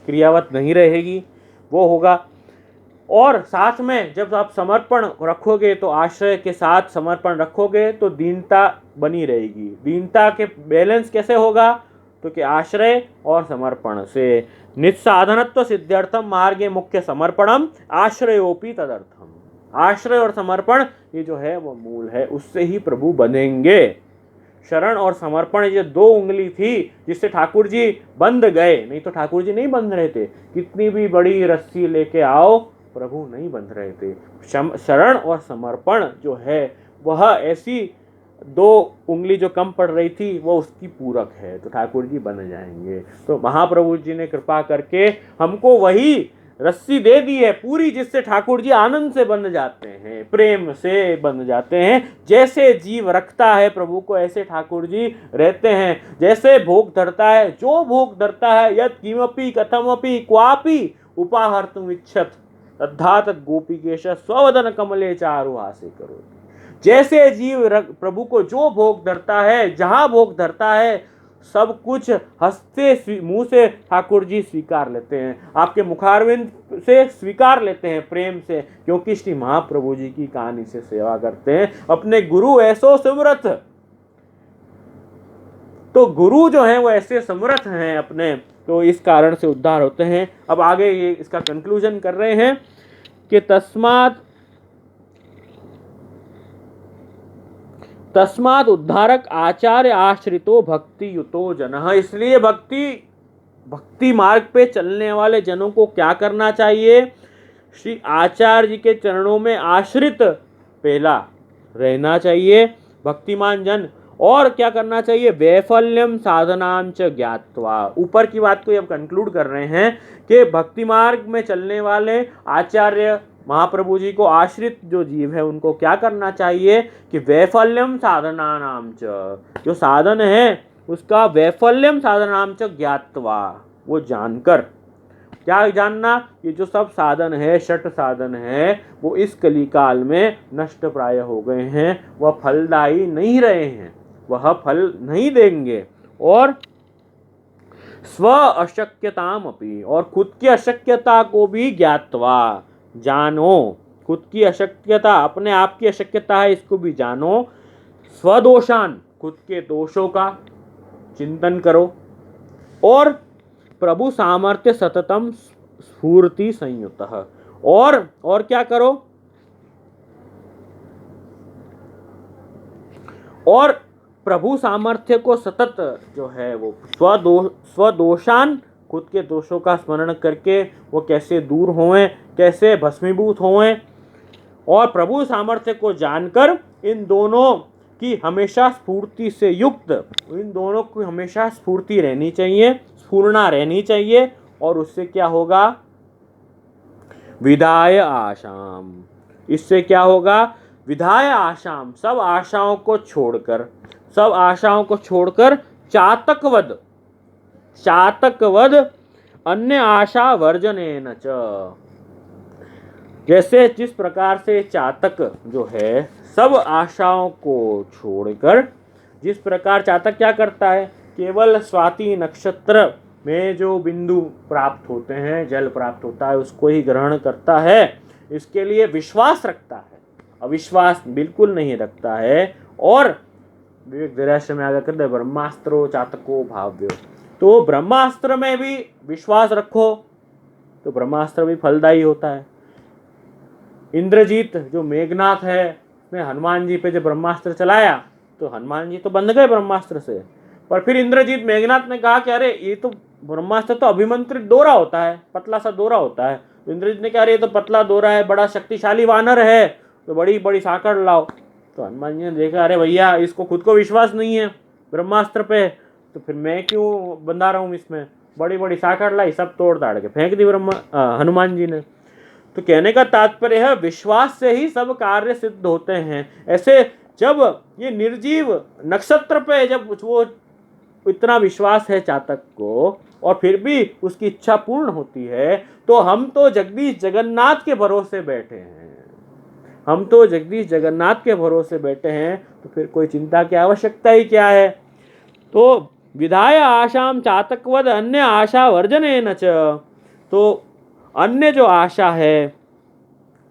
क्रियावत नहीं रहेगी, वो होगा। और साथ में जब आप समर्पण रखोगे तो आश्रय के साथ समर्पण रखोगे तो दीनता बनी रहेगी। दीनता के बैलेंस कैसे होगा, तो कि आश्रय और समर्पण से निस्साधनत्व सिद्ध्यर्थम मार्गे मुख्य समर्पणम आश्रयोपि तदर्थम। आश्रय और समर्पण ये जो है वो मूल है, उससे ही प्रभु बनेंगे। शरण और समर्पण ये 2 उंगली थी जिससे ठाकुर जी बंध गए, नहीं तो ठाकुर जी नहीं बंध रहे थे। कितनी भी बड़ी रस्सी लेके आओ प्रभु नहीं बंध रहे थे। शरण और समर्पण जो है वह ऐसी 2 उंगली जो कम पड़ रही थी वो उसकी पूरक है, तो ठाकुर जी बन जाएंगे। तो महाप्रभु जी ने कृपा करके हमको वही रस्सी दे दी है पूरी, जिससे ठाकुर जी आनंद से बन जाते हैं, प्रेम से बन जाते हैं। जैसे जीव रखता है प्रभु को ऐसे ठाकुर जी रहते हैं। जैसे भोग धरता है, जो भोग धरता है, यत् किमपि कथमपि क्वापि उपाहर्तुम इच्छत तद्धा तद् गोपीकेश स्ववदन कमले चारुहासे करो। जैसे जीव प्रभु को जो भोग धरता है, जहां भोग धरता है, सब कुछ हंसते मुंह से ठाकुर जी स्वीकार लेते हैं, आपके मुखारविंद से स्वीकार लेते हैं प्रेम से, क्योंकि श्री महाप्रभु जी की कहानी से सेवा करते हैं। अपने गुरु ऐसो समर्थ, तो गुरु जो है वो ऐसे समर्थ हैं अपने, तो इस कारण से उद्धार होते हैं। अब आगे ये इसका कंक्लूजन कर रहे हैं कि तस्मात् उद्धारक आचार्य आश्रितो भक्ति युतो जनः। इसलिए भक्ति मार्ग पे चलने वाले जनों को क्या करना चाहिए, श्री आचार्य जी के चरणों में आश्रित पहला रहना चाहिए भक्तिमान जन। और क्या करना चाहिए, वैफल्यम साधनाम च ज्ञात्वा। ऊपर की बात को अब कंक्लूड कर रहे हैं कि भक्ति मार्ग में चलने वाले आचार्य महाप्रभु जी को आश्रित जो जीव है उनको क्या करना चाहिए कि वैफल्यम साधना नाम च, जो साधन है उसका वैफल्यम साधनाम च ज्ञात्वा, वो जानकर। क्या जानना, ये जो सब साधन है, 6 साधन है, वो इस कली काल में नष्ट प्राय हो गए हैं, वह फलदायी नहीं रहे हैं, वह फल नहीं देंगे। और स्व अशक्यताम अपि, और खुद की अशक्यता को भी ज्ञात्वा, जानो। खुद की अशक्यता, अपने आप की अशक्यता है, इसको भी जानो। स्वदोषान, खुद के दोषों का चिंतन करो। और प्रभु सामर्थ्य सततम स्फूर्ति संयुतः, और क्या करो, और प्रभु सामर्थ्य को सतत जो है वो स्वदोषान, खुद के दोषों का स्मरण करके वो कैसे दूर होएं, कैसे भस्मीभूत होएं, और प्रभु सामर्थ्य को जानकर इन दोनों की हमेशा स्फूर्ति से युक्त, इन दोनों की हमेशा स्फूर्ति रहनी चाहिए, स्फूर्णा रहनी चाहिए। और उससे क्या होगा? विदाय आशाम, इससे क्या होगा? विदाय आशाम, सब आशाओं को छोड़कर, सब आशाओं को छोड़कर चातकवद, चातकवद अन्य आशा वर्जनेन च, जैसे जिस प्रकार से चातक जो है सब आशाओं को छोड़कर, जिस प्रकार चातक क्या करता है, केवल स्वाति नक्षत्र में जो बिंदु प्राप्त होते हैं, जल प्राप्त होता है, उसको ही ग्रहण करता है, इसके लिए विश्वास रखता है, अविश्वास बिल्कुल नहीं रखता है। और विवेक धैर्याश्रम में आगे करते ब्रह्मास्त्रो चातको भाव्यो, तो ब्रह्मास्त्र में भी विश्वास रखो तो ब्रह्मास्त्र भी फलदायी होता है। इंद्रजीत जो मेघनाथ है, उसने हनुमान जी पे जब ब्रह्मास्त्र चलाया तो हनुमान जी तो बंध गए ब्रह्मास्त्र से, पर फिर इंद्रजीत मेघनाथ ने कहा कि अरे ये तो ब्रह्मास्त्र तो अभिमंत्रित दोरा होता है, पतला सा दोरा होता है। तो इंद्रजीत ने कहा अरे ये तो पतला दोरा है, बड़ा शक्तिशाली वानर है, तो बड़ी बड़ी साकड़ लाओ। तो हनुमान जी ने देखा अरे भैया इसको खुद को विश्वास नहीं है ब्रह्मास्त्र पे, तो फिर मैं क्यों बंधा रहा हूँ इसमें, बड़ी बड़ी साकड़ लाई, सब तोड़ ताड़ के फेंक दी हनुमान जी ने। तो कहने का तात्पर्य है विश्वास से ही सब कार्य सिद्ध होते हैं। ऐसे जब ये निर्जीव नक्षत्र पे जब वो इतना विश्वास है चातक को और फिर भी उसकी इच्छा पूर्ण होती है, तो हम तो जगदीश जगन्नाथ के भरोसे बैठे हैं, हम तो जगदीश जगन्नाथ के भरोसे बैठे हैं, तो फिर कोई चिंता की आवश्यकता ही क्या है। तो विधाय आशाम चातकवद अन्य आशा वर्जनेन च, तो अन्य जो आशा है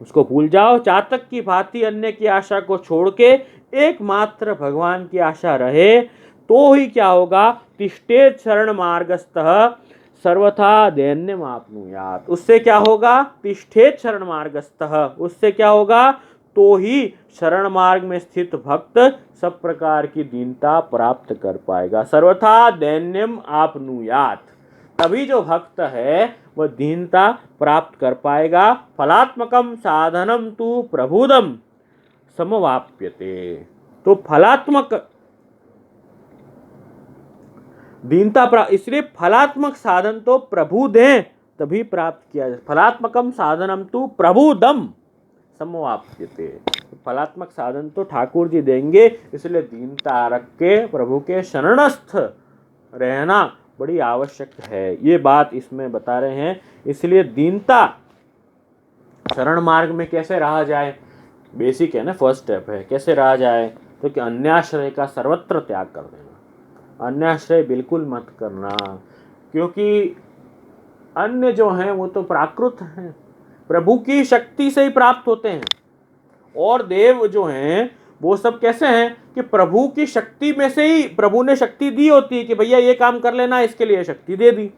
उसको भूल जाओ, चातक की भांति अन्य की आशा को छोड़ के एकमात्र भगवान की आशा रहे, तो ही क्या होगा? तिष्ठेत शरण मार्गस्थः सर्वथा दैन्यम आपनुयात्, उससे क्या होगा? तिष्ठेत शरण मार्गस्थः, उससे क्या होगा? तो ही शरण मार्ग में स्थित भक्त सब प्रकार की दीनता प्राप्त कर पाएगा। सर्वथा दैन्यम आपनुयात्, तभी जो भक्त है वह दीनता प्राप्त कर पाएगा। फलात्मकम साधनम तु प्रभुदम समवाप्यते, तो फलात्मक दीनता इसलिए फलात्मक साधन तो प्रभु दें तभी प्राप्त किया जाए। फलात्मकम साधनम तु प्रभुदम समवाप्यते, फलात्मक साधन तो ठाकुर जी देंगे, इसलिए दीनता रख के प्रभु के शरणस्थ रहना बड़ी आवश्यक है। ये बात इसमें बता रहे हैं। इसलिए दीनता शरण मार्ग में कैसे रहा जाए, बेसिक है ना, फर्स्ट स्टेप है, कैसे रहा जाए? तो कि अन्याश्रय का सर्वत्र त्याग कर देना, अन्याश्रय बिल्कुल मत करना, क्योंकि अन्य जो हैं वो तो प्राकृत हैं, प्रभु की शक्ति से ही प्राप्त होते हैं, और देव जो हैं वो सब कैसे हैं कि प्रभु की शक्ति में से ही प्रभु ने शक्ति दी होती है कि भैया ये काम कर लेना, इसके लिए शक्ति दे दी,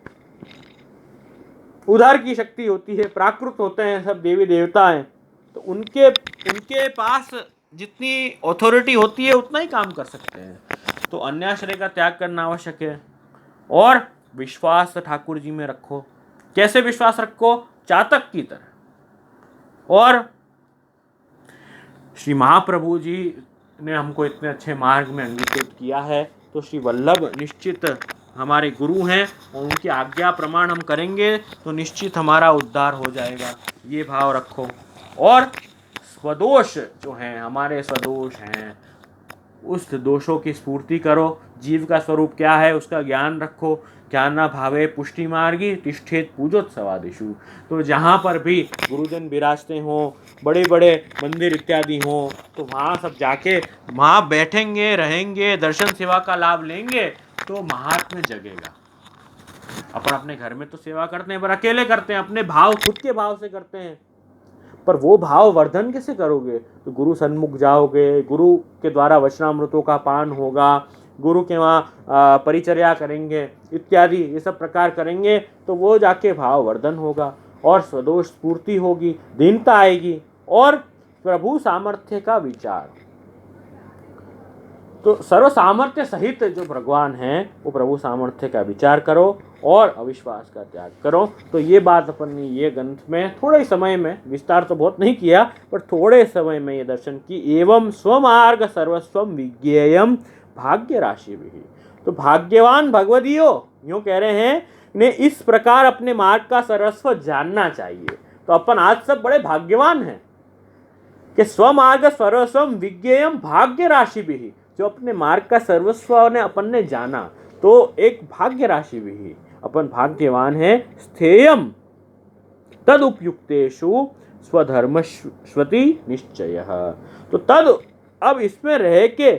उधार की शक्ति होती है, प्राकृत होते हैं सब देवी देवता हैं, तो उनके पास जितनी अथॉरिटी होती है उतना ही काम कर सकते हैं। तो अन्याश्रय का त्याग करना आवश्यक है, और विश्वास ठाकुर जी में रखो। कैसे विश्वास रखो? चातक की तरह। और श्री महाप्रभु जी ने हमको इतने अच्छे मार्ग में अंगीकृत किया है, तो श्री वल्लभ निश्चित हमारे गुरु हैं, और उनकी आज्ञा प्रमाण हम करेंगे तो निश्चित हमारा उद्धार हो जाएगा। ये भाव रखो। और स्वदोष जो हैं, हमारे स्वदोष हैं, उस दोषों की स्फूर्ति करो। जीव का स्वरूप क्या है उसका ज्ञान रखो। ज्ञाना भावे पुष्टि मार्गी तिष्ठेत पूजोत्सवादिषु। तो जहाँ पर भी गुरुजन विराजते हों, बड़े बड़े मंदिर इत्यादि हों, तो वहाँ सब जाके वहाँ बैठेंगे, रहेंगे, दर्शन सेवा का लाभ लेंगे, तो महात्म्य जगेगा। अपन अपने घर में तो सेवा करते हैं, पर अकेले करते हैं, अपने भाव, खुद के भाव से करते हैं, पर वो भाव वर्धन कैसे करोगे? तो गुरु सन्मुख जाओगे, गुरु के द्वारा वचनामृतों का पान होगा, गुरु के वहाँ परिचर्या करेंगे इत्यादि, ये सब प्रकार करेंगे, तो वो जाके भाव वर्धन होगा, और स्वदोष स्फूर्ति होगी, दीनता आएगी, और प्रभु सामर्थ्य का विचार। तो सर्व सामर्थ्य सहित जो भगवान हैं वो प्रभु सामर्थ्य का विचार करो और अविश्वास का त्याग करो। तो ये बात अपन ने ये ग्रंथ में थोड़े समय में, विस्तार तो बहुत नहीं किया पर थोड़े समय में ये दर्शन की। एवं स्वमार्ग सर्वस्वम विज्ञेयम भाग्य राशि भी। तो भाग्यवान भगवदियो यूँ कह रहे हैं ने इस प्रकार अपने मार्ग का सर्वस्व जानना चाहिए। तो अपन आज सब बड़े भाग्यवान हैं कि स्वमार्ग सर्वस्वम विज्ञेयम भाग्य राशि भी। जो अपने मार्ग का सर्वस्व ने अपन ने जाना तो एक भाग्य राशि भी, अपन भाग्यवान है। स्थेयम तद उपयुक्तेषु स्वधर्मस्वति निश्चय। तो तद अब इसमें रह के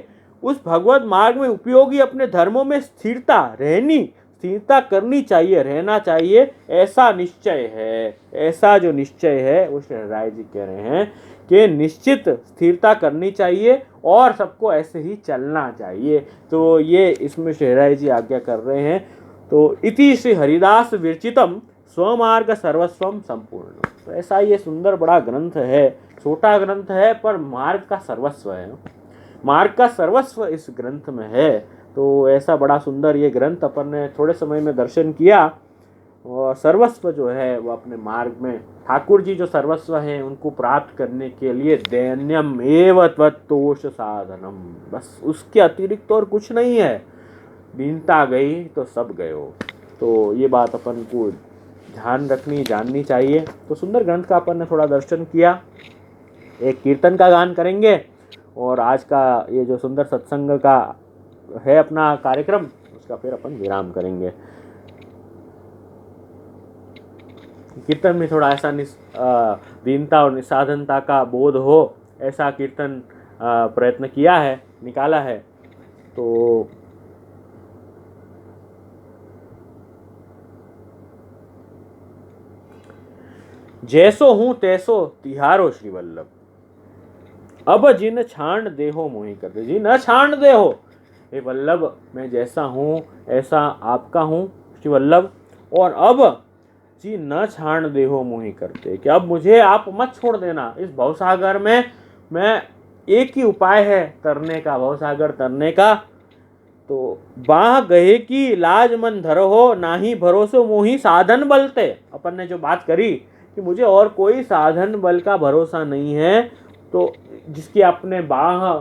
उस भगवत मार्ग में उपयोगी अपने धर्मों में स्थिरता करनी चाहिए, रहना चाहिए, ऐसा निश्चय है। ऐसा जो निश्चय है वो श्री राय जी कह रहे हैं कि निश्चित स्थिरता करनी चाहिए और सबको ऐसे ही चलना चाहिए। तो ये इसमें श्री राय जी आज्ञा कर रहे हैं। तो इति श्री हरिदास विरचितम स्वमार्ग सर्वस्वम संपूर्ण। तो ऐसा ये सुंदर बड़ा ग्रंथ है, छोटा ग्रंथ है पर मार्ग का सर्वस्व है, मार्ग का सर्वस्व इस ग्रंथ में है। तो ऐसा बड़ा सुंदर ये ग्रंथ अपन ने थोड़े समय में दर्शन किया। और सर्वस्व जो है वो अपने मार्ग में ठाकुर जी जो सर्वस्व हैं उनको प्राप्त करने के लिए दैन्यम एव त्वत्तोष साधनम, बस उसके अतिरिक्त और कुछ नहीं है। दीनता गई तो सब गयो। तो ये बात अपन को ध्यान रखनी, जाननी चाहिए। तो सुंदर ग्रंथ का अपन ने थोड़ा दर्शन किया। एक कीर्तन का गान करेंगे और आज का ये जो सुंदर सत्संग का है अपना कार्यक्रम, उसका फिर अपन विराम करेंगे। कीर्तन में थोड़ा ऐसा दीनता और निसाधनता का बोध हो, ऐसा कीर्तन प्रयत्न किया है, निकाला है। तो जैसो हूँ तैसो तिहारो श्री वल्लभ, अब जिन छाण देहो मोहि कर दे। जी न छाण दे हो हे वल्लभ, मैं जैसा हूँ ऐसा आपका हूँ श्री वल्लभ, और अब जी न छाण देहो मोहि करते, कि अब मुझे आप मत छोड़ देना इस भवसागर में। मैं एक ही उपाय है तरने का, भवसागर तरने का। तो बाह गए की लाज मन धरो, नाही भरोसो मोहि साधन बलते। अपन ने जो बात करी कि मुझे और कोई साधन बल का भरोसा नहीं है, तो जिसकी आपने बाह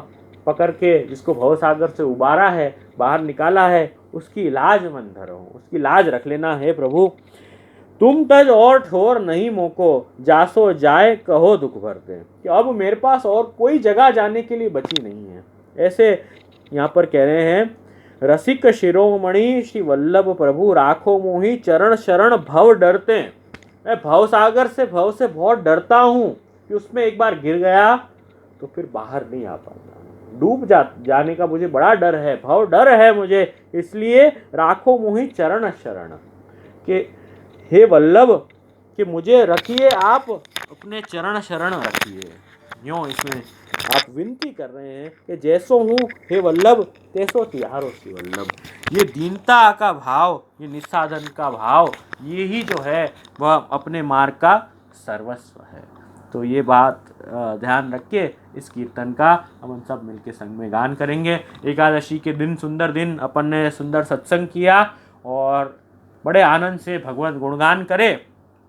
पकड़ के जिसको भवसागर से उबारा है, बाहर निकाला है, उसकी लाज मन धरो, उसकी लाज रख लेना है प्रभु। तुम तज और ठोर नहीं मोको, जासो जाए कहो दुख भरते, कि अब मेरे पास और कोई जगह जाने के लिए बची नहीं है। ऐसे यहाँ पर कह रहे हैं, रसिक शिरोमणि श्री वल्लभ प्रभु, राखो मोहि चरण शरण भव डरते। मैं भव सागर से, भव से बहुत डरता हूँ कि उसमें एक बार गिर गया तो फिर बाहर नहीं आ पाता, डूब जाने का मुझे बड़ा डर है, भव डर है मुझे। इसलिए राखो मोहि चरण शरण, कि हे वल्लभ कि मुझे रखिए, आप अपने चरण शरण रखिए। यूँ इसमें आप विनती कर रहे हैं कि जैसो हूँ हे वल्लभ तैसो तिहारो श्री वल्लभ। ये दीनता का भाव, ये निस्साधन का भाव, ये ही जो है वह अपने मार्ग का सर्वस्व है। तो ये बात ध्यान रख के इस कीर्तन का हम सब मिलके संग में गान करेंगे। एकादशी के दिन, सुंदर दिन, अपन ने सुंदर सत्संग किया और बड़े आनंद से भगवत गुणगान करे,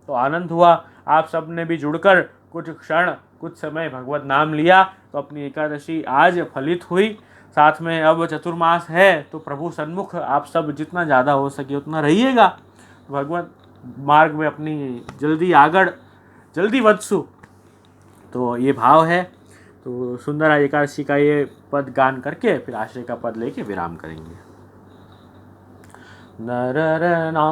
तो आनंद हुआ। आप सब ने भी जुड़कर कुछ क्षण, कुछ समय भगवत नाम लिया, तो अपनी एकादशी आज फलित हुई। साथ में अब चतुर्मास है, तो प्रभु सन्मुख आप सब जितना ज़्यादा हो सके उतना रहिएगा, भगवत मार्ग में अपनी जल्दी वत्सु। तो ये भाव है। तो सुंदर एकादशी का ये पद गान करके फिर आश्रय का पद लेके विराम करेंगे। नर ना